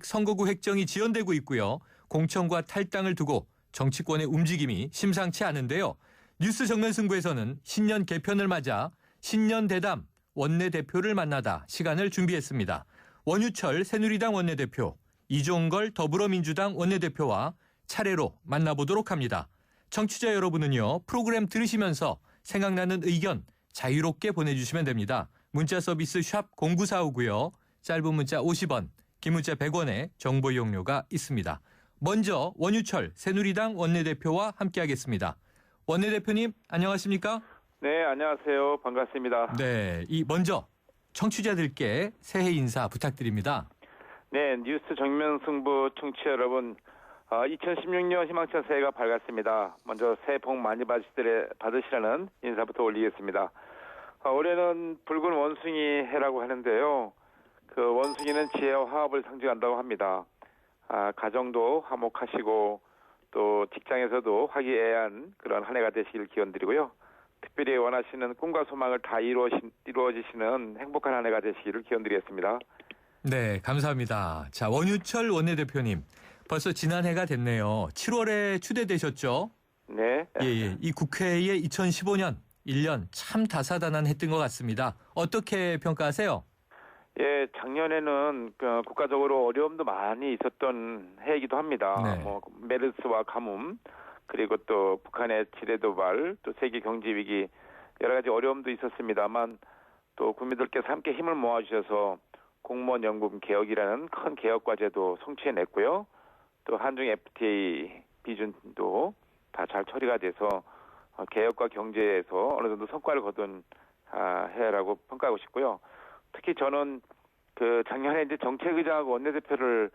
선거구 획정이 지연되고 있고요. 공천과 탈당을 두고 정치권의 움직임이 심상치 않은데요. 뉴스 정면 승부에서는 신년 개편을 맞아 신년 대담 원내대표를 만나다 시간을 준비했습니다. 원유철 새누리당 원내대표, 이종걸 더불어민주당 원내대표와 차례로 만나보도록 합니다. 청취자 여러분은요, 프로그램 들으시면서 생각나는 의견 자유롭게 보내주시면 됩니다. 문자 서비스 샵 0945고요. 짧은 문자 50원, 긴 문자 100원의 정보 이용료가 있습니다. 먼저 원유철 새누리당 원내대표와 함께하겠습니다. 원내대표님 안녕하십니까? 네, 안녕하세요. 반갑습니다. 네, 먼저 청취자들께 새해 인사 부탁드립니다. 네, 뉴스 정면 승부 청취자 여러분, 2016년 희망찬 새해가 밝았습니다. 먼저 새해 복 많이 받으시라는 인사부터 올리겠습니다. 올해는 붉은 원숭이 해라고 하는데요. 그 원숭이는 지혜와 화합을 상징한다고 합니다. 가정도 화목하시고 또 직장에서도 화기애애한 그런 한 해가 되시길 기원드리고요. 특별히 원하시는 꿈과 소망을 다 이루어지시는 행복한 한 해가 되시기를 기원드리겠습니다. 네, 감사합니다. 자, 원유철 원내대표님, 벌써 지난 해가 됐네요. 7월에 추대되셨죠? 네. 예. 이 국회의 2015년 1년 참 다사다난했던 것 같습니다. 어떻게 평가하세요? 예, 작년에는 국가적으로 어려움도 많이 있었던 해이기도 합니다. 네. 메르스와 가뭄, 그리고 또 북한의 지뢰 도발, 또 세계 경제 위기 여러 가지 어려움도 있었습니다만 또 국민들께서 함께 힘을 모아주셔서 공무원 연금 개혁이라는 큰 개혁 과제도 성취해냈고요. 또 한중 FTA 비준도 다 잘 처리가 돼서 개혁과 경제에서 어느 정도 성과를 거둔 해라고 평가하고 싶고요. 특히 저는 작년에 이제 정책의장하고 원내대표를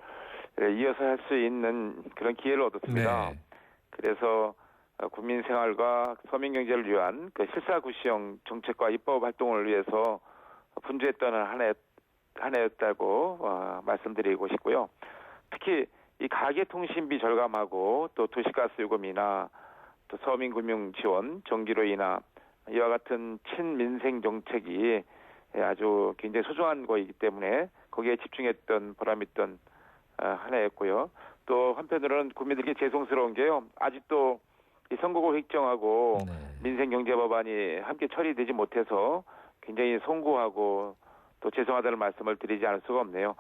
이어서 할 수 있는 그런 기회를 얻었습니다. 네. 그래서 국민 생활과 서민 경제를 위한 실사구시형 정책과 입법 활동을 위해서 분주했던 한 해였다고 말씀드리고 싶고요. 특히 이 가계통신비 절감하고 또 도시가스 요금이나 또 서민금융 지원, 전기료 인하 이와 같은 친민생 정책이 아주 굉장히 소중한 거이기 때문에 거기에 집중했던 보람 있던 한 해였고요. 또 한편으로는 국민들께 죄송스러운 게요. 아직도 이 선거구 획정하고 민생경제법안이 함께 처리되지 못해서 굉장히 송구하고 또 죄송하다는 말씀을 드리지 않을 수가 없네요.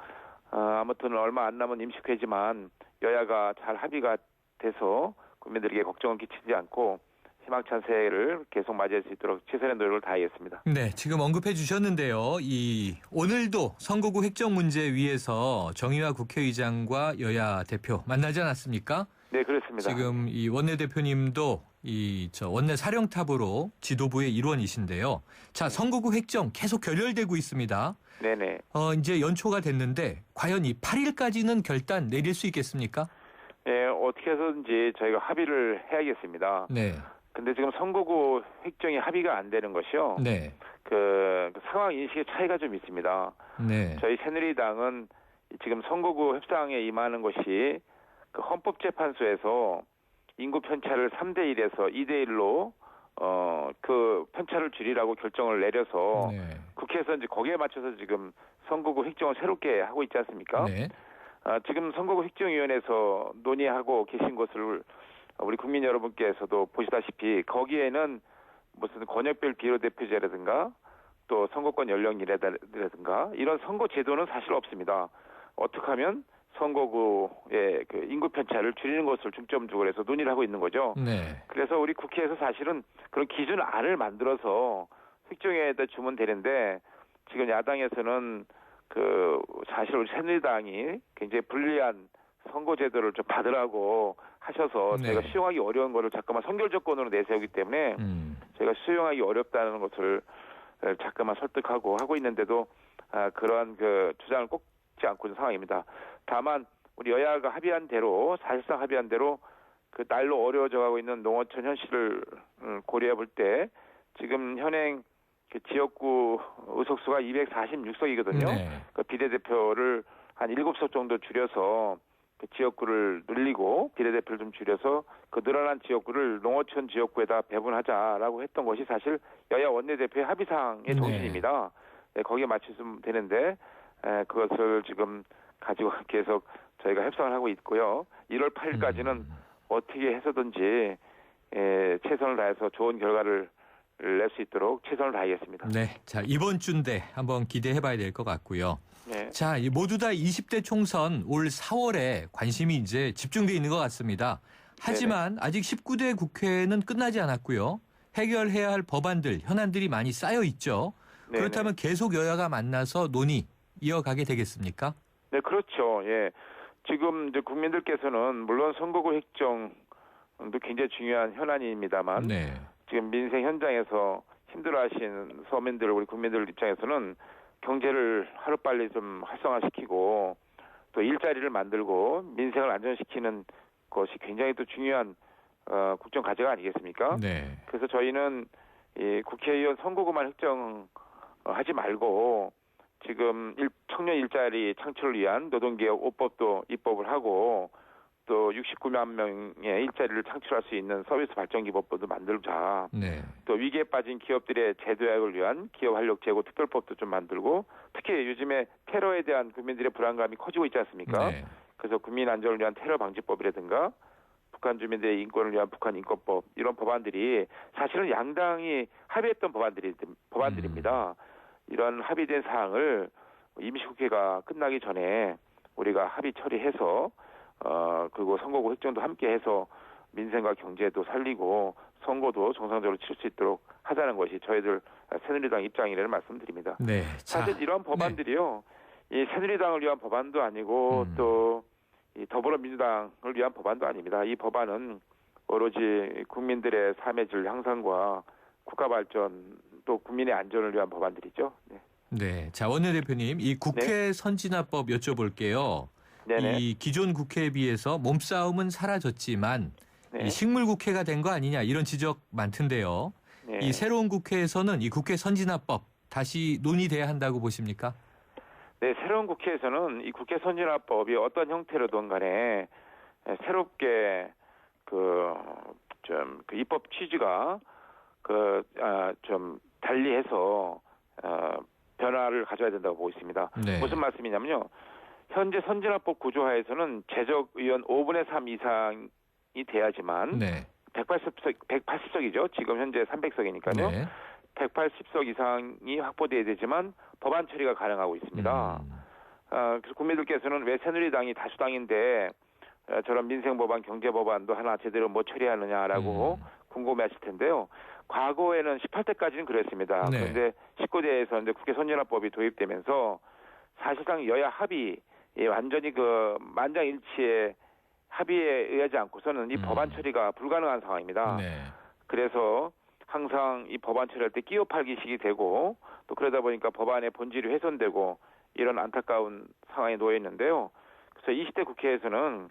아무튼 얼마 안 남은 임시회지만 여야가 잘 합의가 돼서 국민들에게 걱정을 끼치지 않고 희망찬 새해를 계속 맞이할 수 있도록 최선의 노력을 다하겠습니다. 네, 지금 언급해 주셨는데요. 오늘도 선거구 획정 문제 위에서 정의화 국회의장과 여야 대표 만나지 않았습니까? 네, 그렇습니다. 지금 이 원내대표님도 원내 사령탑으로 지도부의 일원이신데요. 자, 선거구 획정 계속 결렬되고 있습니다. 네네. 이제 연초가 됐는데 과연 이 8일까지는 결단 내릴 수 있겠습니까? 네, 어떻게 해서든지 저희가 합의를 해야겠습니다. 네. 근데 지금 선거구 획정이 합의가 안 되는 것이요. 네. 그 상황 인식의 차이가 좀 있습니다. 네. 저희 새누리당은 지금 선거구 협상에 임하는 것이 헌법재판소에서 인구 편차를 3대1에서 2대1로 그 편차를 줄이라고 결정을 내려서 국회에서 이제 거기에 맞춰서 지금 선거구 획정을 새롭게 하고 있지 않습니까? 네. 지금 선거구 획정위원회에서 논의하고 계신 것을 우리 국민 여러분께서도 보시다시피 거기에는 무슨 권역별 비례대표제라든가 또 선거권 연령이라든가 이런 선거 제도는 사실 없습니다. 어떻게 하면 선거구의 인구 편차를 줄이는 것을 중점 두고 해서 논의를 하고 있는 거죠. 네. 그래서 우리 국회에서 사실은 그런 기준안을 만들어서 획정위에다 주면 되는데 지금 야당에서는 사실 우리 새누리당이 굉장히 불리한 선거제도를 좀 받으라고 하셔서 저희가 수용하기 어려운 거를 자꾸만 선결조건으로 내세우기 때문에 저희가 수용하기 어렵다는 것을 자꾸만 설득하고 하고 있는데도 그러한 주장을 꺾지 않고 있는 상황입니다. 다만 우리 여야가 사실상 합의한 대로 날로 어려워져가고 있는 농어촌 현실을 고려해 볼 때 지금 현행 지역구 의석수가 246석이거든요. 네. 비례대표를 한 7석 정도 줄여서 지역구를 늘리고 비례대표를 좀 줄여서 늘어난 지역구를 농어촌 지역구에다 배분하자라고 했던 것이 사실 여야 원내대표의 합의사항의 정신입니다. 네, 거기에 맞추시면 되는데 그것을 지금 가지고 계속 저희가 협상을 하고 있고요. 1월 8일까지는 어떻게 해서든지 최선을 다해서 좋은 결과를 낼 수 있도록 최선을 다하겠습니다. 네, 자 이번 주인데 한번 기대해봐야 될 것 같고요. 네. 자, 이 모두 다 20대 총선 올 4월에 관심이 이제 집중돼 있는 것 같습니다. 하지만 아직 19대 국회는 끝나지 않았고요. 해결해야 할 법안들, 현안들이 많이 쌓여 있죠. 네네. 그렇다면 계속 여야가 만나서 논의 이어가게 되겠습니까? 네, 그렇죠. 예. 지금 이제 국민들께서는 물론 선거구 획정도 굉장히 중요한 현안입니다만 네. 지금 민생 현장에서 힘들어하시는 서민들, 우리 국민들 입장에서는 경제를 하루빨리 좀 활성화시키고 또 일자리를 만들고 민생을 안정시키는 것이 굉장히 또 중요한 국정 과제가 아니겠습니까? 네. 그래서 저희는 이 국회의원 선거구만 획정하지 말고 지금 청년 일자리 창출을 위한 노동개혁 5법도 입법을 하고 또 69만 명의 일자리를 창출할 수 있는 서비스 발전기법도 만들자. 네. 또 위기에 빠진 기업들의 재도약을 위한 기업활력 제고 특별법도 좀 만들고 특히 요즘에 테러에 대한 국민들의 불안감이 커지고 있지 않습니까? 네. 그래서 국민 안전을 위한 테러 방지법이라든가 북한 주민들의 인권을 위한 북한 인권법 이런 법안들이 사실은 양당이 합의했던 법안들입니다. 이런 합의된 사항을 임시국회가 끝나기 전에 우리가 합의 처리해서 그리고 선거구 획정도 함께해서 민생과 경제도 살리고 선거도 정상적으로 칠 수 있도록 하자는 것이 저희들 새누리당 입장이라는 말씀드립니다. 네. 자, 사실 이런 법안들이요, 이 새누리당을 위한 법안도 아니고 또 이 더불어민주당을 위한 법안도 아닙니다. 이 법안은 오로지 국민들의 삶의 질 향상과 국가 발전 또 국민의 안전을 위한 법안들이죠. 네. 네. 자, 원내대표님, 이 국회 선진화법 여쭤볼게요. 네네. 이 기존 국회에 비해서 몸싸움은 사라졌지만 네. 이 식물국회가 된 거 아니냐 이런 지적 많던데요. 네. 이 새로운 국회에서는 이 국회 선진화법 다시 논의돼야 한다고 보십니까? 네, 새로운 국회에서는 이 국회 선진화법이 어떤 형태로든 간에 새롭게 그 입법 취지가 좀 달리해서 변화를 가져야 된다고 보고 있습니다. 네. 무슨 말씀이냐면요. 현재 선진화법 구조하에서는 재적 의원 5분의 3 이상이 돼야지만 네. 180석이죠. 지금 현재 300석이니까요. 네. 180석 이상이 확보돼야 되지만 법안 처리가 가능하고 있습니다. 그래서 국민들께서는 왜 새누리당이 다수당인데 저런 민생 법안, 경제 법안도 하나 제대로 못 처리하느냐라고 궁금해하실 텐데요. 과거에는 18대까지는 그랬습니다. 네. 그런데 19대에서 이제 국회 선진화법이 도입되면서 사실상 여야 합의 완전히 그 만장일치의 합의에 의하지 않고서는 이 법안 처리가 불가능한 상황입니다. 네. 그래서 항상 이 법안 처리할 때 끼워 팔기식이 되고 또 그러다 보니까 법안의 본질이 훼손되고 이런 안타까운 상황에 놓여 있는데요. 그래서 20대 국회에서는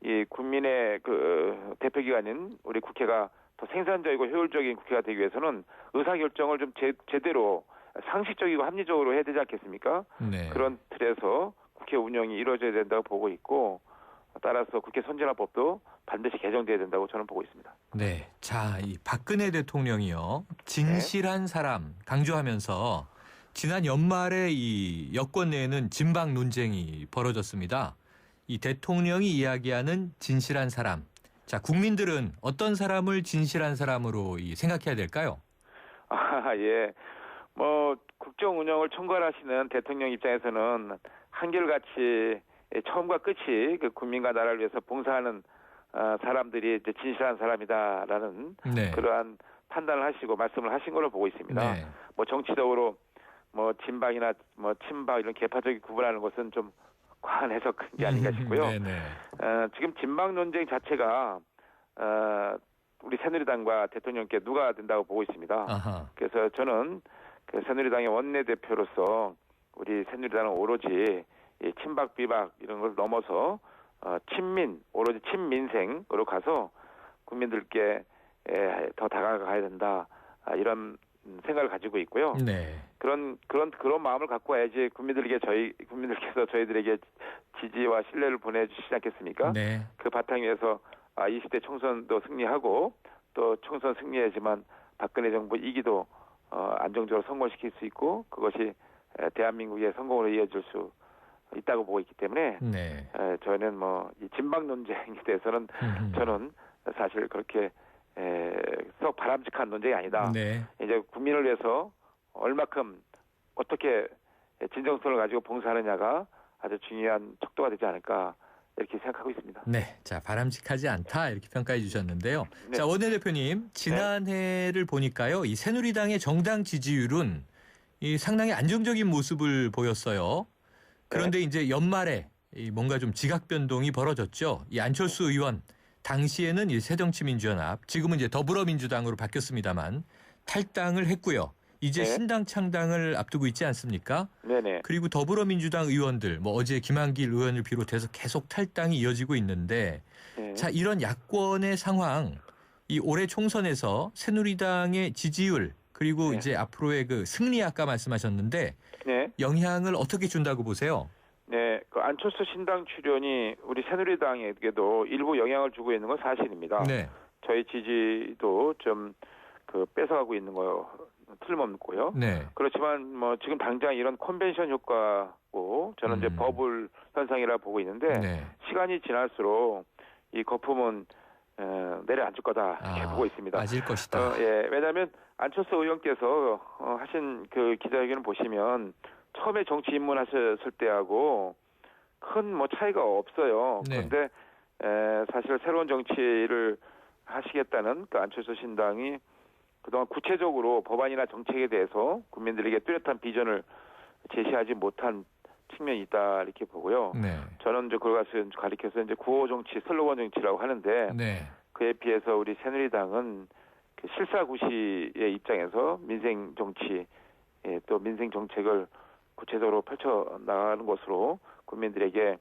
이 국민의 그 대표기관인 우리 국회가 더 생산적이고 효율적인 국회가 되기 위해서는 의사결정을 좀 제대로 상식적이고 합리적으로 해야 되지 않겠습니까? 네. 그런 틀에서 국회 운영이 이루어져야 된다고 보고 있고 따라서 국회 선진화법도 반드시 개정돼야 된다고 저는 보고 있습니다. 네. 자, 이 박근혜 대통령이요. 진실한 사람 강조하면서 지난 연말에 이 여권 내에는 진박 논쟁이 벌어졌습니다. 이 대통령이 이야기하는 진실한 사람. 자, 국민들은 어떤 사람을 진실한 사람으로 생각해야 될까요? 예. 국정 운영을 총괄하시는 대통령 입장에서는 한결같이 처음과 끝이 그 국민과 나라를 위해서 봉사하는 사람들이 이제 진실한 사람이다라는 네. 그러한 판단을 하시고 말씀을 하신 걸로 보고 있습니다. 네. 정치적으로 진박이나 친박 이런 계파적인 구분하는 것은 좀 과한 해석한 게 아닌가 싶고요. 네네. 지금 진박 논쟁 자체가 우리 새누리당과 대통령께 누가 된다고 보고 있습니다. 아하. 그래서 저는 그 새누리당의 원내대표로서 우리 새누리당은 오로지 이 친박 비박 이런 걸 넘어서 오로지 친민생으로 가서 국민들께 더 다가가야 된다 이런 생각을 가지고 있고요. 네. 그런 마음을 갖고 와야지 국민들께서 저희들에게 지지와 신뢰를 보내주시지 않겠습니까? 네. 그 바탕 위에서 20대 총선도 승리하고 또 총선 승리하지만 박근혜 정부 2기도 안정적으로 성공시킬 수 있고 그것이 대한민국의 성공으로 이어질 수 있다고 보고 있기 때문에 네. 저희는 이 진방 논쟁에 대해서는 저는 사실 그렇게 썩 바람직한 논쟁이 아니다. 네. 이제 국민을 위해서 얼마큼 어떻게 진정성을 가지고 봉사하느냐가 아주 중요한 척도가 되지 않을까 이렇게 생각하고 있습니다. 네. 자, 바람직하지 않다 이렇게 평가해 주셨는데요. 네. 자, 원내대표님 지난해를 보니까요. 이 새누리당의 정당 지지율은 이 상당히 안정적인 모습을 보였어요. 그런데 이제 연말에 이 뭔가 좀 지각 변동이 벌어졌죠. 이 안철수 의원 당시에는 이 새정치민주연합, 지금은 이제 더불어민주당으로 바뀌었습니다만 탈당을 했고요. 이제 네. 신당 창당을 앞두고 있지 않습니까? 네네. 그리고 더불어민주당 의원들, 어제 김한길 의원을 비롯해서 계속 탈당이 이어지고 있는데, 네. 자, 이런 야권의 상황, 이 올해 총선에서 새누리당의 지지율 그리고 네. 이제 앞으로의 그 승리 아까 말씀하셨는데 네. 영향을 어떻게 준다고 보세요? 네. 그 안철수 신당 출연이 우리 새누리당에게도 일부 영향을 주고 있는 건 사실입니다. 네, 저희 지지도 좀 뺏어가고 있는 거 틀림없고요. 네, 그렇지만 지금 당장 이런 컨벤션 효과고 저는 이제 버블 현상이라 보고 있는데 네. 시간이 지날수록 이 거품은 내려앉을 거다 이렇게 보고 있습니다. 빠질 것이다. 예, 왜냐하면 안철수 의원께서 하신 그 기자회견을 보시면 처음에 정치 입문하셨을 때하고 큰 차이가 없어요. 네. 그런데 사실 새로운 정치를 하시겠다는 그 안철수 신당이 그동안 구체적으로 법안이나 정책에 대해서 국민들에게 뚜렷한 비전을 제시하지 못한 측면이 있다 이렇게 보고요. 네, 저는 이제 그걸 가리켜서 이제 구호 정치, 슬로건 정치라고 하는데 네, 그에 비해서 우리 새누리당은 그 실사구시의 입장에서 민생 정치 또 민생 정책을 구체적으로 펼쳐 나가는 것으로 국민들에게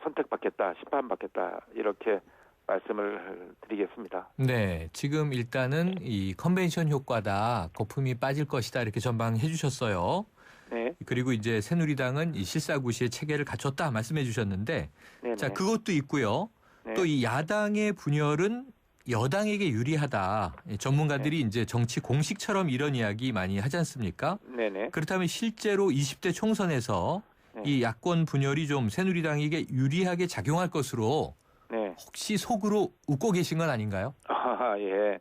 선택받겠다, 심판받겠다 이렇게 말씀을 드리겠습니다. 네. 지금 일단은 이 컨벤션 효과다, 거품이 빠질 것이다 이렇게 전망해 주셨어요. 네. 그리고 이제 새누리당은 이 실사구시의 체계를 갖췄다 말씀해 주셨는데, 네네. 자, 그것도 있고요. 네. 또 이 야당의 분열은 여당에게 유리하다. 전문가들이 이제 정치 공식처럼 이런 이야기 많이 하지 않습니까? 네네. 그렇다면 실제로 20대 총선에서 네. 이 야권 분열이 좀 새누리당에게 유리하게 작용할 것으로 네. 혹시 속으로 웃고 계신 건 아닌가요? 아, 예.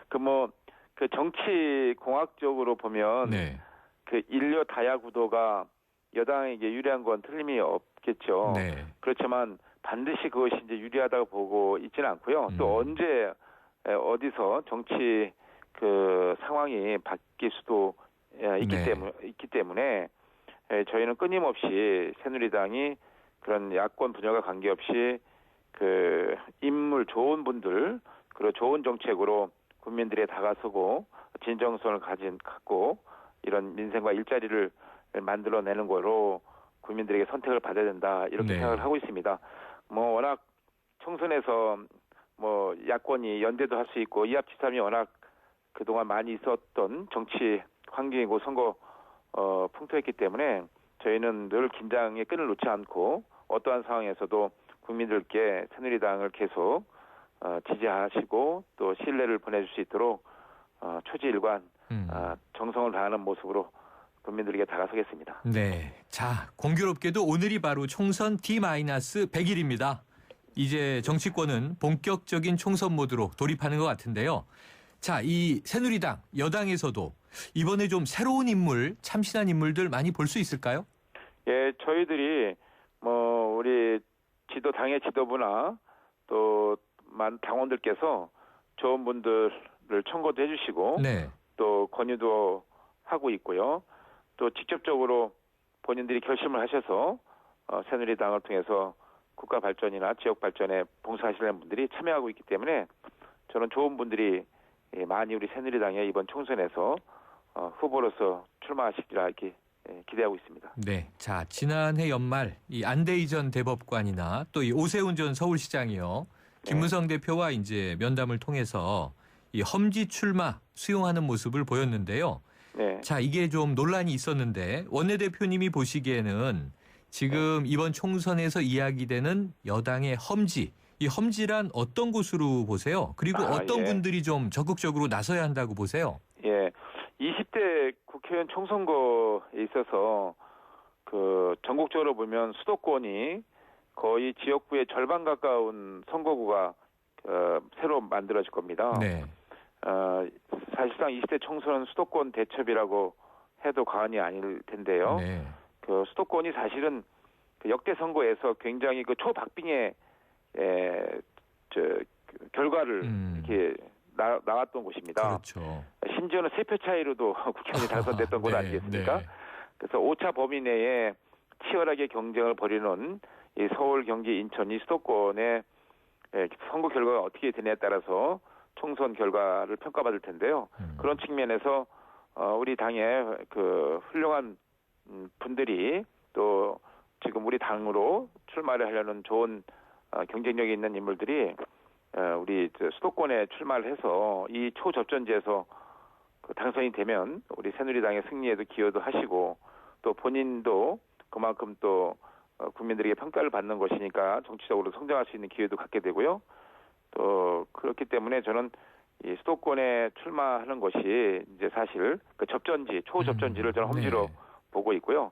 그 정치 공학적으로 보면 네. 그 인류 다야 구도가 여당에게 유리한 건 틀림이 없겠죠. 네. 그렇지만 반드시 그것이 이제 유리하다고 보고 있지는 않고요. 또 언제 어디서 정치 그 상황이 바뀔 수도 있기 때문에 저희는 끊임없이 새누리당이 그런 야권 분열과 관계없이 그 인물 좋은 분들 그리고 좋은 정책으로 국민들에 다가서고 진정성을 갖고 이런 민생과 일자리를 만들어내는 거로 국민들에게 선택을 받아야 된다 이렇게 네. 생각을 하고 있습니다. 워낙 총선에서 야권이 연대도 할 수 있고 이합집산이 워낙 그동안 많이 있었던 정치 환경이고 선거 풍토였기 때문에 저희는 늘 긴장의 끈을 놓지 않고 어떠한 상황에서도 국민들께 새누리당을 계속 지지하시고 또 신뢰를 보내줄 수 있도록 초지일관 정성을 다하는 모습으로 국민들에게 다가서겠습니다. 네. 자, 공교롭게도 오늘이 바로 총선 D-100일입니다. 이제 정치권은 본격적인 총선 모드로 돌입하는 것 같은데요. 자, 이 새누리당, 여당에서도 이번에 좀 새로운 인물, 참신한 인물들 많이 볼 수 있을까요? 예, 저희들이 우리 당의 지도부나 또 많은 당원들께서 좋은 분들을 청구도 해주시고 네. 또 권유도 하고 있고요. 또 직접적으로 본인들이 결심을 하셔서 새누리당을 통해서 국가 발전이나 지역 발전에 봉사하시는 분들이 참여하고 있기 때문에 저는 좋은 분들이 많이 우리 새누리당에 이번 총선에서 후보로서 출마하시리라 이렇게 기대하고 있습니다. 네. 자, 지난해 연말 이 안대희 전 대법관이나 또 이 오세훈 전 서울시장이요. 김무성 대표와 이제 면담을 통해서 이 험지 출마 수용하는 모습을 보였는데요. 네. 자, 이게 좀 논란이 있었는데 원내대표님이 보시기에는 지금 이번 총선에서 이야기되는 여당의 험지, 이 험지란 어떤 곳으로 보세요? 그리고 어떤 예. 분들이 좀 적극적으로 나서야 한다고 보세요? 예. 20대 국회의원 총선거에 있어서 그 전국적으로 보면 수도권이 거의 지역구의 절반 가까운 선거구가 새로 만들어질 겁니다. 네. 사실상 20대 총선은 수도권 대첩이라고 해도 과언이 아닐 텐데요. 네. 그 수도권이 사실은 그 역대 선거에서 굉장히 그 초박빙의 결과를 이렇게 나왔던 곳입니다. 그렇죠. 심지어는 3표 차이로도 국회의원이 당선됐던 곳 네, 아니겠습니까? 네. 그래서 5차 범위 내에 치열하게 경쟁을 벌이는 이 서울, 경기, 인천이 수도권의 선거 결과가 어떻게 되냐에 따라서 총선 결과를 평가받을 텐데요. 그런 측면에서 우리 당의 그 훌륭한 분들이 또 지금 우리 당으로 출마를 하려는 좋은 경쟁력이 있는 인물들이 우리 수도권에 출마를 해서 이 초접전지에서 그 당선이 되면 우리 새누리당의 승리에도 기여도 하시고 또 본인도 그만큼 또 국민들에게 평가를 받는 것이니까 정치적으로 성장할 수 있는 기회도 갖게 되고요. 또 그렇기 때문에 저는 이 수도권에 출마하는 것이 이제 사실 그 접전지, 초접전지를 저는 험지로 보고 있고요.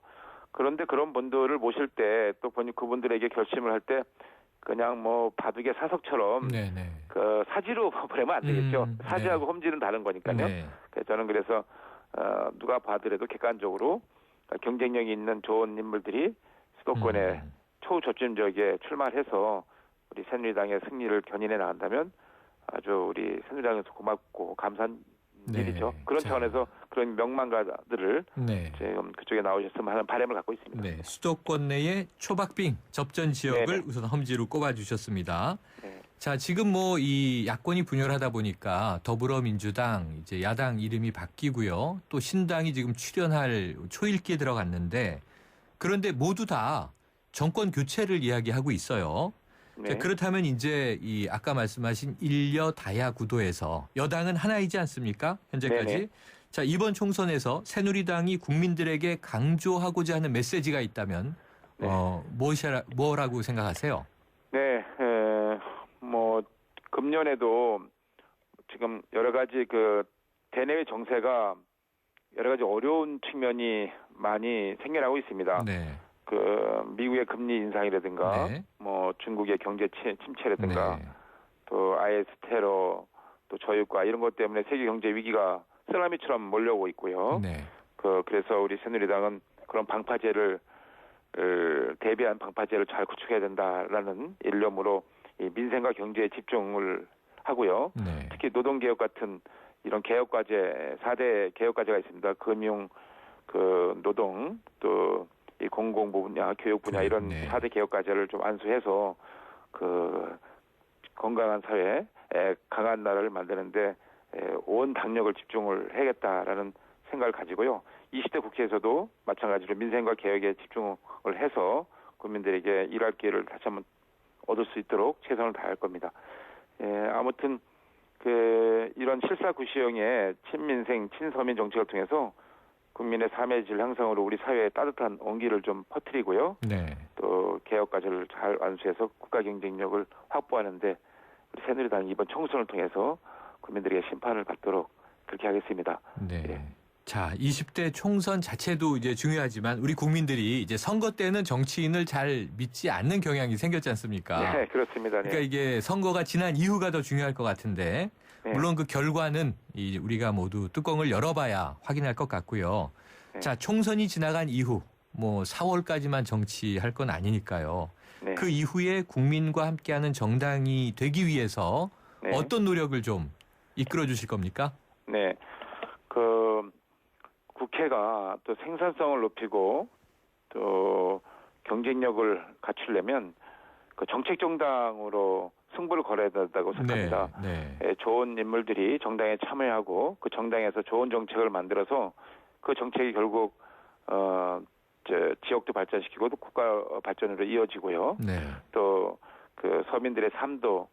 그런데 그런 분들을 모실 때 또 그분들에게 결심을 할 때 그냥 뭐 바둑의 사석처럼 그 사지로 보내면 안 되겠죠. 사지하고 험지는 다른 거니까요. 그래서 저는 그래서 누가 봐더라도 객관적으로 경쟁력이 있는 좋은 인물들이 수도권에 초저점적에 출마해서 우리 새누리당의 승리를 견인해 나간다면 아주 우리 새누리당에서 고맙고 감사한 일이죠. 그런 차원에서 그런 명망가들을 지금 그쪽에 나오셨으면 하는 바람을 갖고 있습니다. 네, 수도권 내의 초박빙 접전 지역을 우선 험지로 꼽아주셨습니다. 자, 지금 뭐 이 야권이 분열하다 보니까 더불어민주당 이제 야당 이름이 바뀌고요. 또 신당이 지금 출연할 초읽기에 들어갔는데 그런데 모두 다 정권 교체를 이야기하고 있어요. 자, 그렇다면 이제 이 아까 말씀하신 일여 다야 구도에서 여당은 하나이지 않습니까? 현재까지. 자, 이번 총선에서 새누리당이 국민들에게 강조하고자 하는 메시지가 있다면 뭐라고 생각하세요? 네, 뭐 금년에도 지금 여러 가지 그 대내외 정세가 여러 가지 어려운 측면이 많이 생겨나고 있습니다. 그 미국의 금리 인상이라든가 뭐 중국의 경제 침체라든가 또 IS 테러 또 저유가 이런 것 때문에 세계 경제 위기가 쓰나미처럼 몰려오고 있고요. 그래서 우리 새누리당은 그런 방파제를 대비한 방파제를 잘 구축해야 된다라는 일념으로 이 민생과 경제에 집중을 하고요. 특히 노동개혁 같은 이런 개혁과제 4대 개혁과제가 있습니다. 금융, 그 노동 또 이 공공부 분야, 교육 분야 이런 4대 개혁과제를 좀 안수해서 그 건강한 사회, 강한 나라를 만드는데 온 당력을 집중을 해야겠다라는 생각을 가지고요. 20대 국회에서도 마찬가지로 민생과 개혁에 집중을 해서 국민들에게 일할 기회를 다시 한번 얻을 수 있도록 최선을 다할 겁니다. 아무튼 그 이런 실사구시형의 친민생, 친서민 정책을 통해서 국민의 삶의 질 향상으로 우리 사회에 따뜻한 온기를 좀 퍼뜨리고요. 또 개혁과제를 잘 완수해서 국가 경쟁력을 확보하는데 우리 새누리당이 이번 총선을 통해서 국민들에게 심판을 받도록 그렇게 하겠습니다. 자, 20대 총선 자체도 이제 중요하지만 우리 국민들이 이제 선거 때는 정치인을 잘 믿지 않는 경향이 생겼지 않습니까? 네, 그렇습니다. 그러니까 이게 선거가 지난 이후가 더 중요할 것 같은데 물론 그 결과는 우리가 모두 뚜껑을 열어봐야 확인할 것 같고요. 자, 총선이 지나간 이후 뭐 4월까지만 정치할 건 아니니까요. 그 이후에 국민과 함께하는 정당이 되기 위해서 어떤 노력을 좀 이끌어 주실 겁니까? 네, 그 국회가 또 생산성을 높이고 또 경쟁력을 갖추려면 그 정책 정당으로 승부를 걸어야 된다고 생각합니다. 좋은 인물들이 정당에 참여하고 그 정당에서 좋은 정책을 만들어서 그 정책이 결국 지역도 발전시키고 또 국가 발전으로 이어지고요. 또 그 서민들의 삶도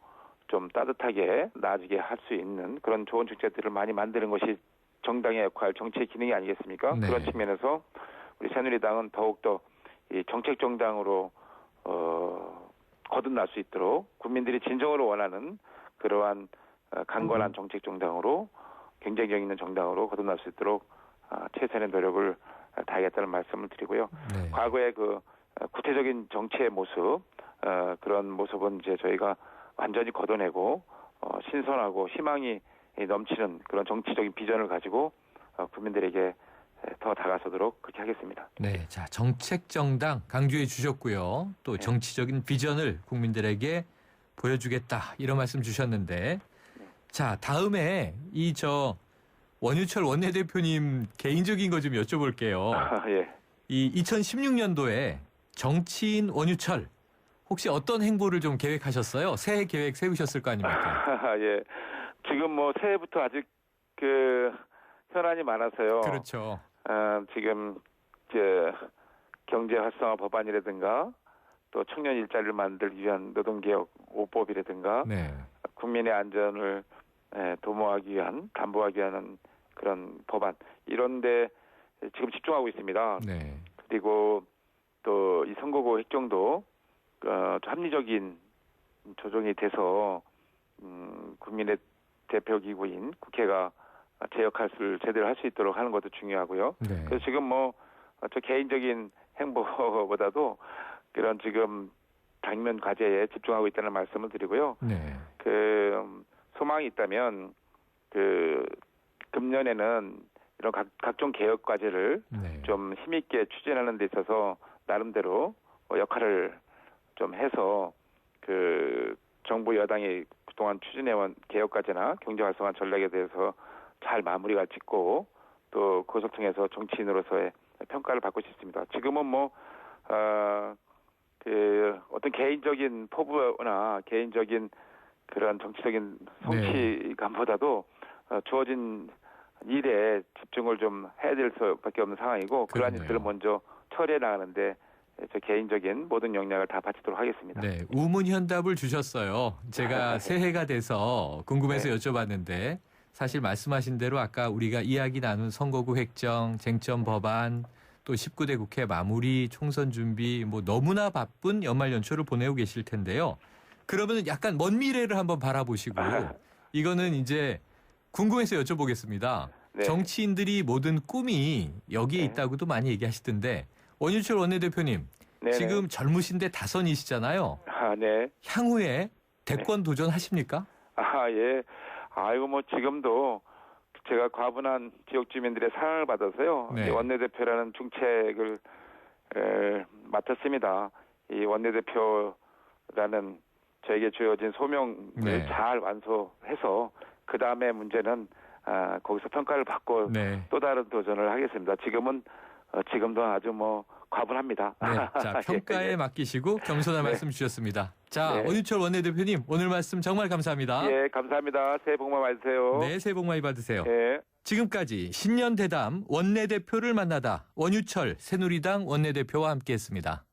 좀 따뜻하게 나아지게 할 수 있는 그런 좋은 정책들을 많이 만드는 것이 정당의 역할, 정치의 기능이 아니겠습니까? 그런 측면에서 우리 새누리당은 더욱더 이 정책 정당으로 거듭날 수 있도록 국민들이 진정으로 원하는 그러한 강건한 정책 정당으로 경쟁력 있는 정당으로 거듭날 수 있도록 최선의 노력을 다하겠다는 말씀을 드리고요. 네. 과거의 그 구체적인 정치의 모습 그런 모습은 이제 저희가 완전히 걷어내고 신선하고 희망이 넘치는 그런 정치적인 비전을 가지고 국민들에게 더 다가서도록 그렇게 하겠습니다. 네, 자 정책 정당 강조해 주셨고요. 또 네. 정치적인 비전을 국민들에게 보여주겠다 이런 말씀 주셨는데, 자 다음에 원유철 원내대표님 개인적인 거 좀 여쭤볼게요. 예. 이 2016년도에 정치인 원유철 혹시 어떤 행보를 좀 계획하셨어요? 새해 계획 세우셨을 거 아닙니까? 예. 지금 뭐 새해부터 아직 그 현안이 많아서요. 그렇죠. 지금 경제 활성화 법안이라든가 또 청년 일자리를 만들기 위한 노동개혁 5법이라든가 네. 국민의 안전을 도모하기 위한 담보하기 위한 그런 법안 이런데 지금 집중하고 있습니다. 네. 그리고 또 이 선거구 획정도 좀 합리적인 조정이 돼서 국민의 대표기구인 국회가 제 역할을 제대로 할 수 있도록 하는 것도 중요하고요. 네. 그래서 지금 저 개인적인 행보보다도 그런 지금 당면 과제에 집중하고 있다는 말씀을 드리고요. 네. 소망이 있다면 금년에는 이런 각종 개혁 과제를 네. 좀 힘있게 추진하는 데 있어서 나름대로 역할을 좀 해서 정부 여당이 그동안 추진해온 개혁 과제나 경제 활성화 전략에 대해서 잘 마무리가 짓고 또 그것을 통해서 정치인으로서의 평가를 받고 싶습니다. 지금은 어떤 개인적인 포부나 개인적인 그런 정치적인 성취감보다도 주어진 일에 집중을 좀 해야 될 수밖에 없는 상황이고 그러한 그렇네요. 일들을 먼저 처리해 나가는데 저 개인적인 모든 역량을 다 바치도록 하겠습니다. 네, 우문현답을 주셨어요. 제가 새해가 돼서 궁금해서 네. 여쭤봤는데 사실 말씀하신 대로 아까 우리가 이야기 나눈 선거구 획정, 쟁점 법안, 또 19대 국회 마무리, 총선 준비 뭐 너무나 바쁜 연말 연초를 보내고 계실 텐데요. 그러면 약간 먼 미래를 한번 바라보시고 이거는 이제 궁금해서 여쭤보겠습니다. 네. 정치인들이 모든 꿈이 여기에 네. 있다고도 많이 얘기하시던데 원유철 원내대표님 네네. 지금 젊으신데 다선이시잖아요. 네. 향후에 대권 도전하십니까? 예. 아이고 지금도 제가 과분한 지역 주민들의 사랑을 받아서요. 네. 이 원내대표라는 중책을 맡았습니다. 이 원내대표라는 저에게 주어진 소명을 네. 잘 완수해서 그 다음에 문제는 거기서 평가를 받고 네. 또 다른 도전을 하겠습니다. 지금도 아주 과분합니다. 네. 자, 평가에 예. 맡기시고 겸손한 네. 말씀 주셨습니다. 자, 네. 원유철 원내대표님 오늘 말씀 정말 감사합니다. 예, 감사합니다. 새해 복 많이 받으세요. 네, 새해 복 많이 받으세요. 예. 지금까지 신년 대담 원내대표를 만나다 원유철 새누리당 원내대표와 함께했습니다.